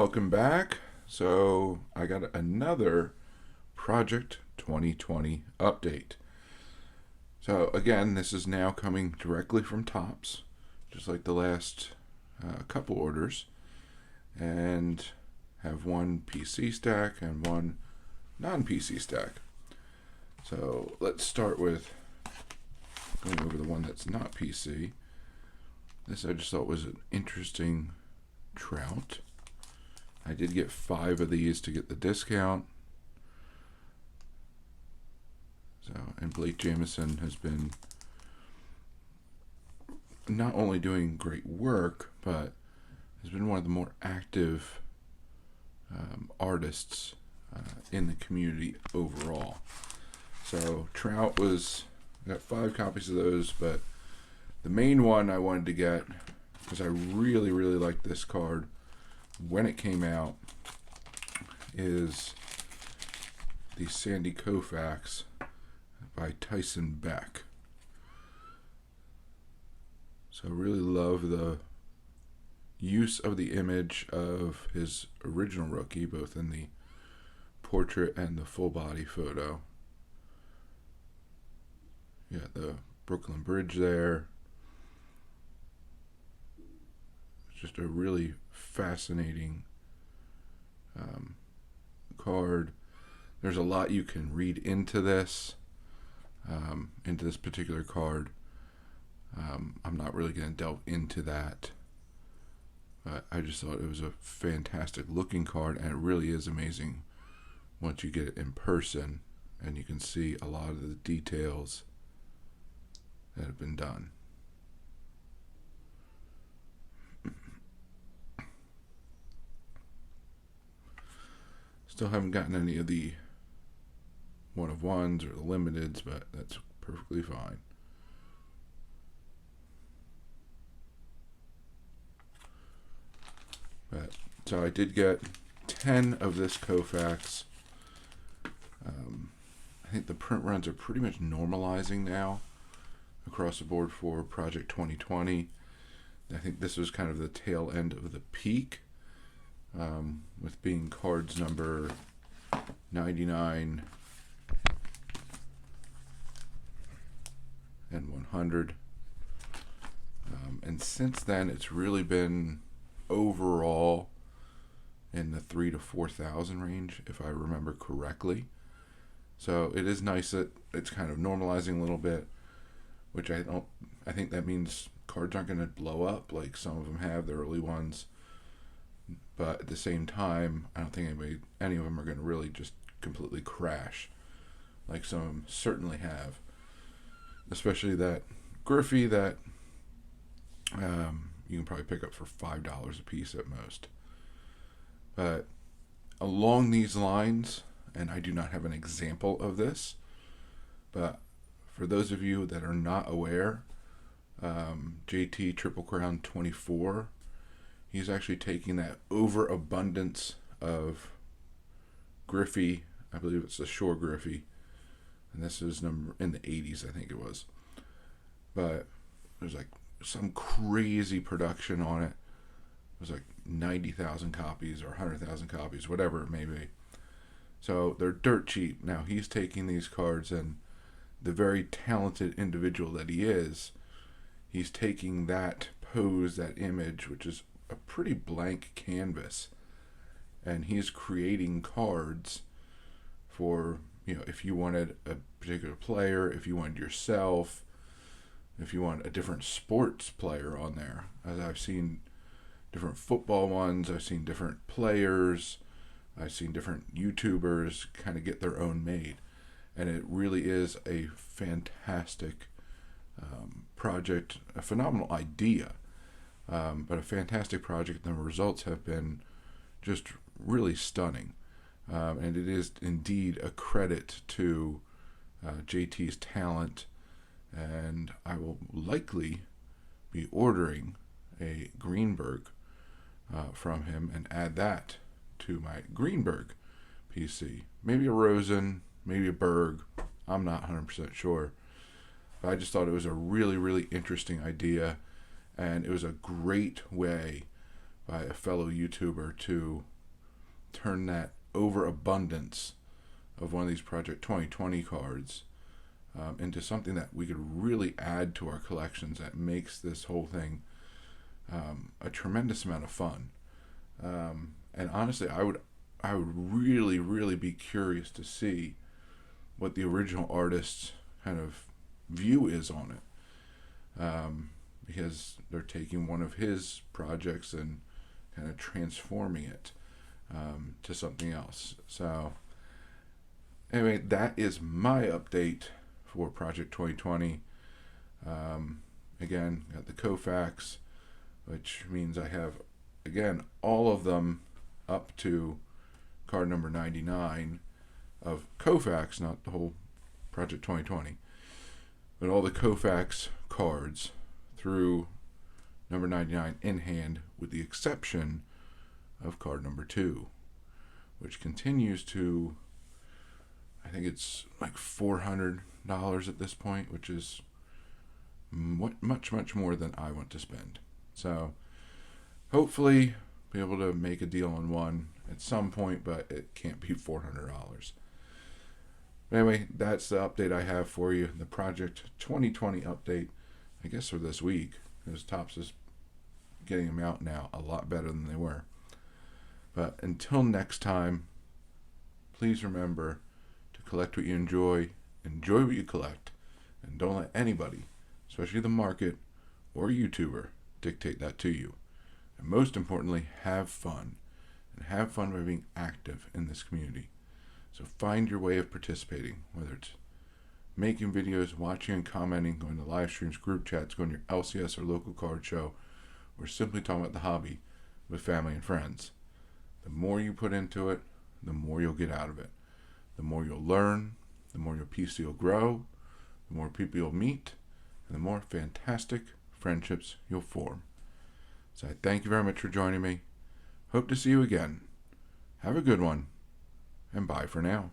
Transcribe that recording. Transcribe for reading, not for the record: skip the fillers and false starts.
Welcome back. So I got another Project 2020 update. So again, this is now coming directly from Tops, just like the last couple orders, and have one PC stack and one non-PC stack. So let's start with going over the one that's not PC. This I just thought was an interesting trout. I did get 5 of these to get the discount. So, and Blake Jameson has been not only doing great work, but has been one of the more active artists in the community overall. So Trout I got 5 copies of those, but the main one I wanted to get, because I really, really liked this card when it came out, is the Sandy Koufax by Tyson Beck. So I really love the use of the image of his original rookie, both in the portrait and the full body photo. Yeah, the Brooklyn Bridge there. It's just a really fascinating card. There's a lot you can read into this particular card. I'm not really going to delve into that, but I just thought it was a fantastic looking card, and it really is amazing once you get it in person and you can see a lot of the details that have been done. Still haven't gotten any of the one of ones or the limiteds, but that's perfectly fine. But so I did get 10 of this Koufax. I think the print runs are pretty much normalizing now across the board for Project 2020. I think this was kind of the tail end of the peak, with being cards number 99 and 100. And since then, it's really been overall in the 3,000 to 4,000 range, if I remember correctly. So it is nice that it's kind of normalizing a little bit, which I think that means cards aren't going to blow up like some of them have, the early ones. But at the same time, I don't think any of them are going to really just completely crash like some of them certainly have. Especially that Griffey that you can probably pick up for $5 a piece at most. But along these lines, and I do not have an example of this, but for those of you that are not aware, JT Triple Crown 24, he's actually taking that overabundance of Griffey, I believe it's the Shore Griffey, and this is number in the 80s, I think it was. But there's like some crazy production on it. It was like 90,000 copies or 100,000 copies, whatever it may be. So they're dirt cheap. Now he's taking these cards, and the very talented individual that he is, he's taking that pose, that image, which is a pretty blank canvas, and he's creating cards for, if you wanted a particular player, if you wanted yourself, if you want a different sports player on there. As I've seen different football ones, I've seen different players, I've seen different YouTubers kind of get their own made. And it really is a fantastic project, a phenomenal idea, but a fantastic project. And the results have been just really stunning. And it is indeed a credit to JT's talent. And I will likely be ordering a Greenberg from him and add that to my Greenberg PC. Maybe a Rosen, maybe a Berg. I'm not 100% sure. But I just thought it was a really, really interesting idea. And it was a great way by a fellow YouTuber to turn that overabundance of one of these Project 2020 cards into something that we could really add to our collections that makes this whole thing a tremendous amount of fun. And honestly, I would really, really be curious to see what the original artist's kind of view is on it, because they're taking one of his projects and kind of transforming it to something else. So anyway, that is my update for Project 2020. Again, got the Koufax, which means I have, again, all of them up to card number 99 of Koufax, not the whole Project 2020, but all the Koufax cards through number 99 in hand, with the exception of card number 2, which continues to, I think it's like $400 at this point, which is much more than I want to spend. So hopefully be able to make a deal on one at some point, but it can't be $400. Anyway, that's the update I have for you, the Project 2020 update, I guess, for this week, because Topps is getting them out now a lot better than they were. But until next time, please remember to collect what you enjoy what you collect, and don't let anybody, especially the market or a YouTuber, dictate that to you. And most importantly, have fun, and have fun by being active in this community. So find your way of participating, whether it's making videos, watching and commenting, going to live streams, group chats, going to your LCS or local card show, or simply talking about the hobby with family and friends. The more you put into it, the more you'll get out of it. The more you'll learn, the more your PC will grow, the more people you'll meet, and the more fantastic friendships you'll form. So I thank you very much for joining me. Hope to see you again. Have a good one, and bye for now.